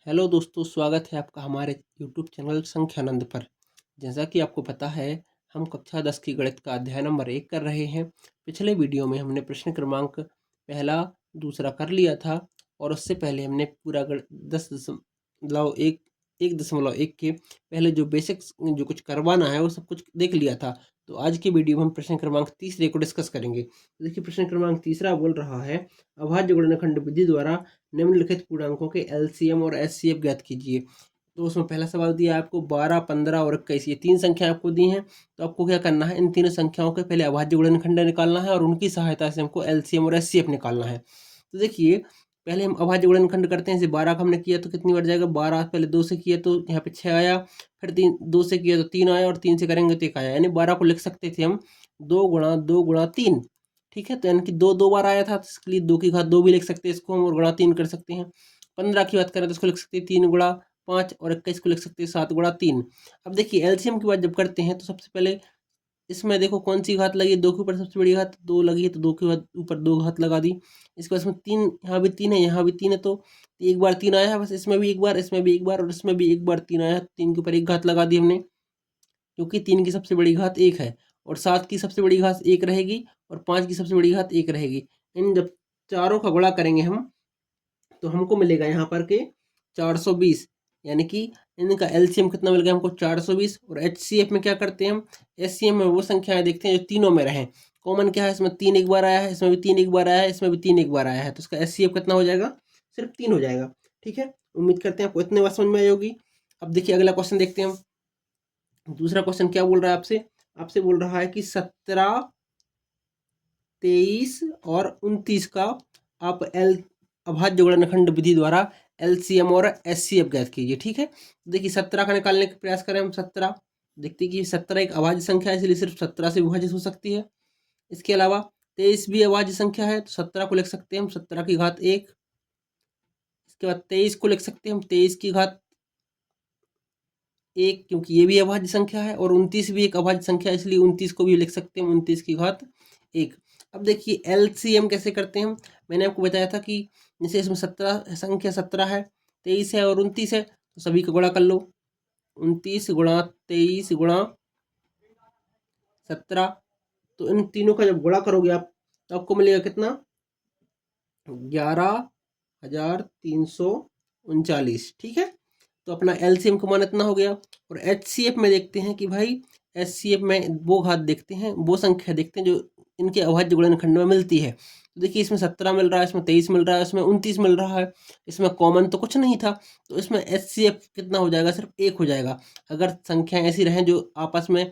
Hello दोस्तों, स्वागत है आपका हमारे यूट्यूब चैनल संख्यानंद पर। जैसा कि आपको पता है, हम कक्षा 10 की गणित का अध्याय नंबर 1 कर रहे हैं। पिछले वीडियो में हमने प्रश्न क्रमांक पहला दूसरा कर लिया था और उससे पहले हमने पूरा 1.1 के पहले जो बेसिक्स जो कुछ करवाना है वो सब कुछ देख लिया था। तो आज की वीडियो में हम प्रश्न क्रमांक तीसरे को डिस्कस करेंगे। तो देखिए, प्रश्न क्रमांक तीसरा बोल रहा है, अभाज्य गुणनखंड विधि द्वारा निम्नलिखित पूर्णांकों के एलसीएम और एचसीएफ ज्ञात कीजिए। तो उसमें पहला सवाल दिया है आपको 12, 15 और 21, ये तीन संख्या आपको दी हैं। तो आपको क्या करना है, इन तीनों संख्याओं के पहले अभाज्य गुणनखंड निकालना है और उनकी सहायता से हमको एलसीएम और एचसीएफ निकालना है। तो देखिए, पहले हम अभाज्य गुणनखंड करते हैं। जैसे 12 का हमने किया तो कितनी बार जाएगा, 12 पहले 2 से किया तो यहाँ पे 6 आया, फिर 2 से किया तो 3 आया और 3 से करेंगे तो 1 आया। यानी 12 को लिख सकते थे हम 2 गुणा 2 गुणा 3। ठीक है, तो यानी कि 2 2 बार आया था, तो इसके लिए 2 की घात 2 भी लिख सकते हैं इसको हम, और गुणा 3 कर सकते हैं। 15 की बात करें तो इसको लिख सकते हैं 3 गुणा 5, और 21 को लिख सकते हैं 7 गुणा 3। अब देखिए, एलसीएम की बात जब करते हैं तो सबसे पहले इसमें देखो कौन सी घात लगी, 2 के ऊपर सबसे बड़ी घात 2 लगी है, तो 2 के ऊपर 2 घात लगा दी। इसके बाद इसमें 3, यहाँ भी 3 है, यहाँ भी 3 है, तो एक बार 3 आया है, बस इसमें भी एक बार, इसमें भी एक बार और इसमें भी एक बार 3 आया है। 3 के ऊपर एक घात लगा दी हमने, क्योंकि 3 की सबसे बड़ी घात 1 है और 7 की सबसे बड़ी घात 1 रहेगी और 5 की सबसे बड़ी घात 1 रहेगी। इन जब चारों का गुणा करेंगे हम तो हमको मिलेगा यहाँ पर के 420, यानी कि इनका एलसीएम कितना मिल गया हमको, 420। और एचसीएफ में क्या करते हैं हम, एचसीएफ में वो संख्याएं देखते हैं जो तीनों में रहें। कॉमन क्या है, इसमें 3 एक बार आया है, इसमें भी 3 एक बार आया है, इसमें भी 3 एक बार आया है, तो इसका एचसीएफ कितना हो जाएगा, सिर्फ 3 हो जाएगा। ठीक है, उम्मीद करते हैं आपको इतने बात समझ में आई होगी। अब देखिए, अगला क्वेश्चन देखते हैं हम। दूसरा क्वेश्चन क्या बोल रहा है आपसे, आपसे बोल रहा है कि 17, 23 और 29 का आप अभाज्य गुणनखंड विधि द्वारा एलसीएम और एचसीएफ ज्ञात कीजिए। ठीक है, देखिए 17 का निकालने का प्रयास करें हम। 17 देखते हैं कि 17 एक अभाज्य संख्या है, इसलिए सिर्फ 17 से विभाजित हो सकती है। इसके अलावा 23 भी अभाज्य संख्या है, तो 17 को लिख सकते हैं हम 17 की घात 1। इसके बाद 23 को लिख सकते हैं हम 23 की घात 1, क्योंकि ये भी अभाज्य संख्या है। और 29 भी एक अभाज्य संख्या है, इसलिए 29 को भी लिख सकते हैं 29 की घात 1। अब देखिए, एलसीएम कैसे करते हैं हम, मैंने आपको बताया था कि जैसे इसमें 17 संख्या 17 है, 23 है और 29 है, तो सभी का गुणा कर लो। 29 गुणा 23 गुणा 17, तो इन तीनों का जब गुणा करोगे आप तो आपको मिलेगा कितना, 11,339। ठीक है, तो अपना एलसीएम का मान इतना हो गया। और एचसीएफ में देखते हैं कि भाई, एचसीएफ में वो घात देखते हैं, वो संख्या देखते हैं जो इनके अभाज्य गुणनखंड में मिलती है। तो देखिए, इसमें 17 मिल रहा है, इसमें 23 मिल रहा है, इसमें 29 मिल रहा है, इसमें कॉमन तो कुछ नहीं था, तो इसमें एचसीएफ कितना हो जाएगा, सिर्फ 1 हो जाएगा। अगर संख्याएं ऐसी रहें जो आपस में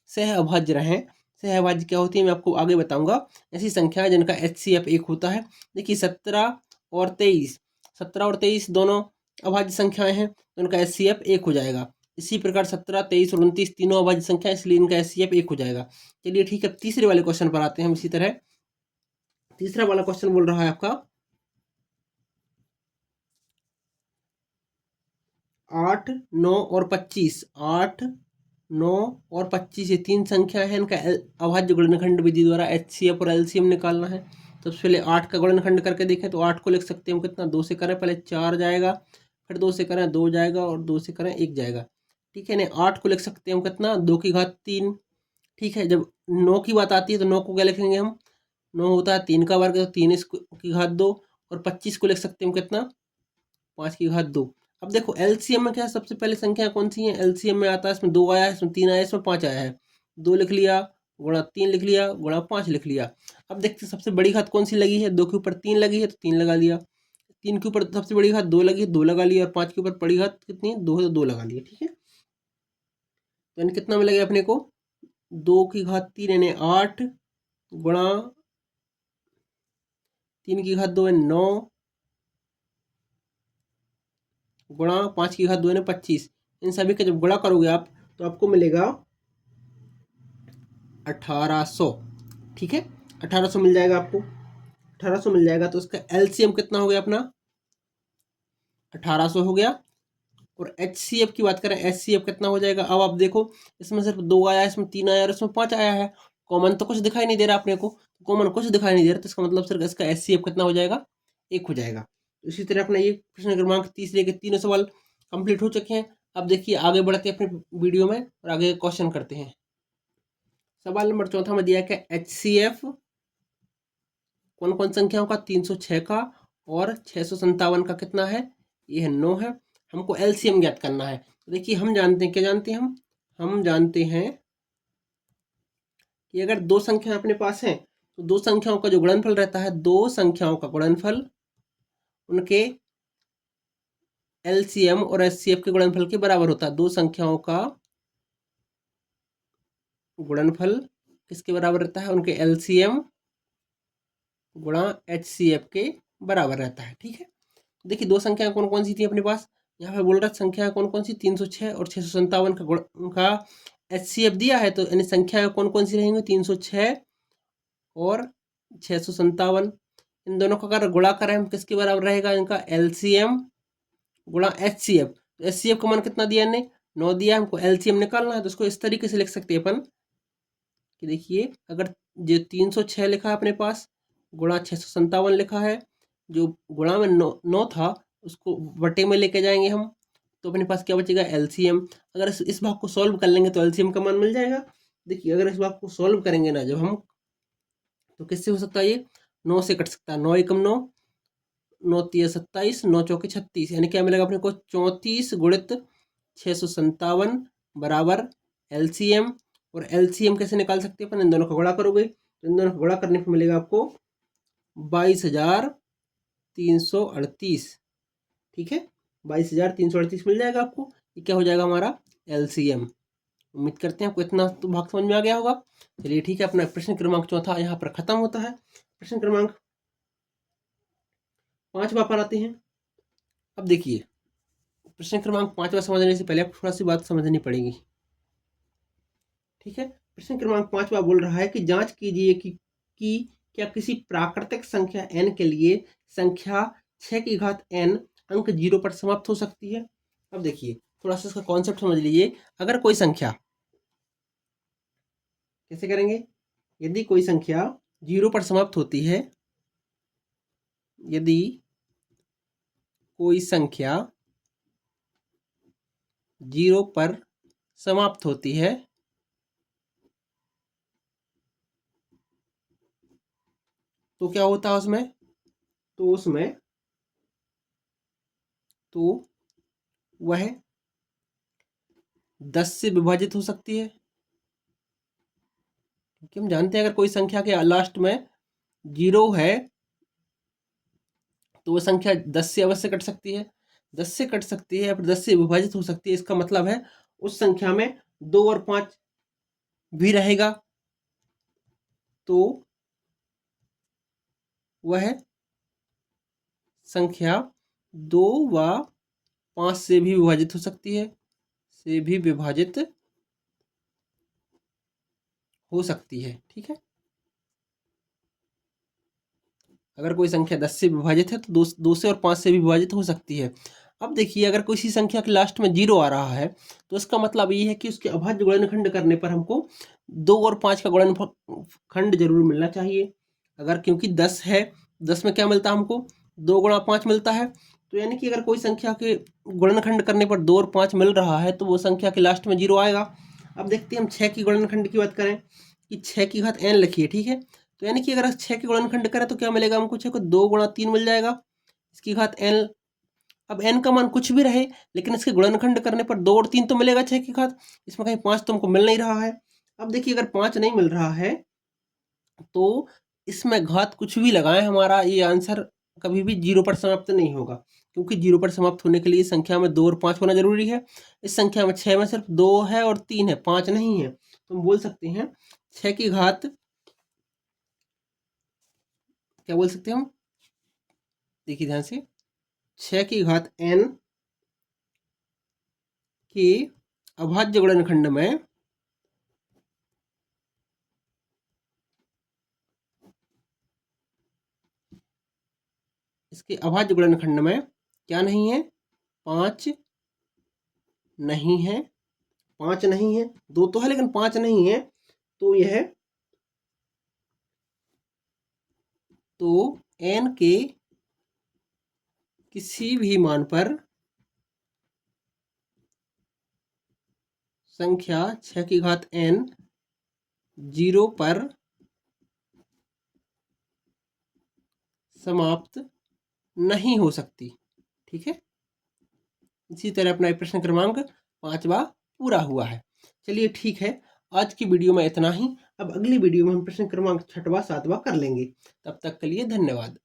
सह अभाज्य रहें, सह अभाज्य क्या होती है मैं आपको आगे बताऊंगा, ऐसी संख्याएं जिनका एचसीएफ 1 होता है। देखिए, 17 और 23 दोनों अभाज्य संख्याएं हैं, तो इनका एचसीएफ 1 हो जाएगा। इसी प्रकार 17, 23 और 29 तीनों अभाज्य संख्या, इसलिए इनका एचसीएफ 1 हो जाएगा। चलिए ठीक है, तीसरे वाले क्वेश्चन पर आते हैं हम। इसी तरह तीसरा वाला क्वेश्चन बोल रहा है आपका 8, 9 और 25। 8, 9 और 25 ये तीन संख्या है, इनका अभाज्य गुणनखंड विधि द्वारा एचसीएफ और एलसीएम निकालना है। तो सबसे पहले 8 का गुणनखंड करके देखें तो 8 को लिख सकते हैं हम कितना, 2 से करें पहले 4 जाएगा, फिर 2 से करें 2 जाएगा और 2 से करें 1 जाएगा। ठीक है ना, 8 को लिख सकते हैं हम कितना, 2 की घात 3। ठीक है, जब 9 की बात आती है तो 9 को क्या लिखेंगे हम, 9 होता है 3 का वर्ग, तो 3 की घात 2। और 25 को लिख सकते हैं हम कितना, 5 की घात 2। अब देखो, एलसीएम में क्या है, सबसे पहले संख्या कौन सी है, एलसीएम में आता है, इसमें 2 आया है, इसमें 3 आया है, इसमें 5 आया है। 2 लिख लिया, गुणा 3 लिख लिया, गुणा 5 लिख लिया। अब देखते हैं सबसे बड़ी घात कौन सी लगी है, 2 के ऊपर 3 लगी है तो 3 लगा लिया। 3 के ऊपर सबसे बड़ी घात 2 लगी है, 2 लगा लिया। और 5 के ऊपर बड़ी घात कितनी है, 2 है, तो 2 लगा लिया। ठीक है, तो यानी कितना मिलेगा अपने को, 2 की घात 3 यानी 8, गुणा 3 की घात 2 है 9, गुणा 5 की घात 2 है 25। इन सभी का जब गुणा करोगे आप तो आपको मिलेगा 1800। ठीक है, 1800 मिल जाएगा आपको, 1800 मिल जाएगा। तो इसका एलसीएम कितना हो गया अपना, 1800 हो गया। और एचसीएफ की बात करें, एचसीएफ कितना हो जाएगा। अब आप देखो, इसमें सिर्फ 2 आया है, इसमें 3 आया और इसमें 5 आया है, कॉमन तो कुछ दिखाई नहीं दे रहा अपने को, कॉमन कुछ दिखाई नहीं दे रहा, तो इसका मतलब सिर्फ इसका एचसीएफ कितना हो जाएगा, 1 हो जाएगा। तो इसी तरह अपना ये प्रश्न क्रमांक तीसरे के तीनों सवाल कंप्लीट हो चुके हैं। अब देखिए आगे बढ़ते हैं अपने वीडियो में और आगे क्वेश्चन करते हैं। सवाल नंबर चौथा में दिया है HCF कौन कौन संख्याओं का, 306 का और 657 का कितना है, ये है 9 है। हमको LCM ज्ञात करना है। तो देखिए हम जानते हैं, क्या जानते हैं हम जानते हैं कि अगर दो संख्या अपने पास है तो दो संख्याओं का जो गुणनफल रहता है, दो संख्याओं का गुणनफल उनके LCM और HCF के गुणनफल के बराबर होता है। दो संख्याओं का गुणनफल किसके बराबर रहता है, उनके LCM गुणा HCF के बराबर रहता है। ठीक है, देखिए दो संख्या कौन कौन सी थी अपने पास, यहाँ पे बोल रहा संख्या कौन कौन सी, 306 और 657 का गुण उनका HCF दिया है। तो यानी संख्या कौन कौन सी रहेंगी, 306 और 657। इन दोनों का अगर गुणा करें हम किसके बराबर रहेगा, इनका LCM गुणा HCF। तो HCF का मान कितना दिया इन्हें, 9 दिया। हमको LCM निकालना है तो इसको इस तरीके से लिख सकते हैं अपन कि देखिए अगर जो 306 लिखा है अपने पास गुणा 657 लिखा है, जो गुणा में 9 था उसको बटे में लेके जाएंगे हम, तो अपने पास क्या बचेगा, LCM। अगर इस भाग को सॉल्व कर लेंगे तो LCM का मान मिल जाएगा। देखिए अगर इस भाग को सॉल्व करेंगे ना जब हम, तो किससे हो सकता है, ये 9 से कट सकता है। 9 एकम 9, 9 तिया 27, 9 चौके 36, यानी क्या मिलेगा अपने को, 34 गुणित 657 बराबर LCM। और LCM कैसे निकाल सकते हैं अपन, इन दोनों का गुणा करोगे तो इन दोनों का गुणा करने पर मिलेगा आपको 22,338। ठीक है, 22,338 मिल जाएगा आपको। ये क्या हो जाएगा हमारा LCM। उम्मीद करते हैं आपको इतना तो भाग समझ में आ गया होगा। चलिए ठीक है, अपना प्रश्न क्रमांक चौथा यहाँ पर खत्म होता है। प्रश्न क्रमांक 5वां पर आते हैं। अब देखिए प्रश्न क्रमांक 5वां समझने से पहले आपको थोड़ा सी बात समझनी पड़ेगी। ठीक है, प्रश्न क्रमांक 5वां बोल रहा है कि जांच कीजिए कि क्या किसी प्राकृतिक संख्या n के लिए संख्या 6 की घात n अंक 0 पर समाप्त हो सकती है। अब देखिए थोड़ा सा इसका कॉन्सेप्ट समझ लीजिए। अगर कोई संख्या, कैसे करेंगे, यदि कोई संख्या 0 पर समाप्त होती है, यदि कोई संख्या 0 पर समाप्त होती है तो क्या होता है उसमें, तो उसमें तो वह 10 से विभाजित हो सकती है। क्योंकि हम जानते हैं अगर कोई संख्या के लास्ट में 0 है तो वह संख्या 10 से अवश्य कट सकती है। 10 से कट सकती है या फिर 10 से विभाजित हो सकती है, इसका मतलब है उस संख्या में 2 और 5 भी रहेगा, तो वह संख्या 2 व 5 से भी विभाजित हो सकती है, से भी विभाजित हो सकती है। ठीक है, अगर कोई संख्या 10 से विभाजित है तो 2 से और 5 से भी विभाजित हो सकती है। अब देखिए अगर किसी संख्या के लास्ट में 0 आ रहा है तो इसका मतलब ये है कि उसके अभाज्य गुणनखंड करने पर हमको 2 और 5 का गुणनखंड जरूर मिलना चाहिए। अगर क्योंकि 10 है, 10 में क्या मिलता है हमको, 2 गुणा 5 मिलता है। तो यानी कि अगर कोई संख्या के गुणनखंड करने पर 2 और 5 मिल रहा है तो वो संख्या के लास्ट में 0 आएगा। अब देखते हैं हम 6 की गुणनखंड की बात करें कि 6 की घात n लिखिए। ठीक है, तो यानी कि अगर 6 के गुणनखंड करें तो क्या मिलेगा हमको, 6 को 2 गुणा 3 मिल जाएगा, इसकी घात n। अब n का मान कुछ भी रहे लेकिन इसके गुणनखंड करने पर 2 और 3 तो मिलेगा 6 की घात, इसमें कहीं 5 तो हमको मिल नहीं रहा है। अब देखिए अगर 5 नहीं मिल रहा है तो इसमें घात कुछ भी लगाएं, हमारा ये आंसर कभी भी 0 पर समाप्त नहीं होगा। क्योंकि 0 पर समाप्त होने के लिए संख्या में 2 और 5 होना जरूरी है। इस संख्या में 6 में सिर्फ 2 है और 3 है, 5 नहीं है। तो हम बोल सकते हैं 6 की घात, क्या बोल सकते हैं हम, देखिए ध्यान से, 6 की घात n के अभाज्य गुणनखंड में इसके अभाज्य गुणनखंड में क्या नहीं है, 5 नहीं है, 5 नहीं है, 2 तो है लेकिन 5 नहीं है। तो यह, तो n के किसी भी मान पर संख्या 6 की घात n 0 पर समाप्त नहीं हो सकती। ठीक है, इसी तरह अपना प्रश्न क्रमांक 5वां पूरा हुआ है। चलिए ठीक है, आज की वीडियो में इतना ही। अब अगली वीडियो में हम प्रश्न क्रमांक 6वां 7वां कर लेंगे। तब तक के लिए धन्यवाद।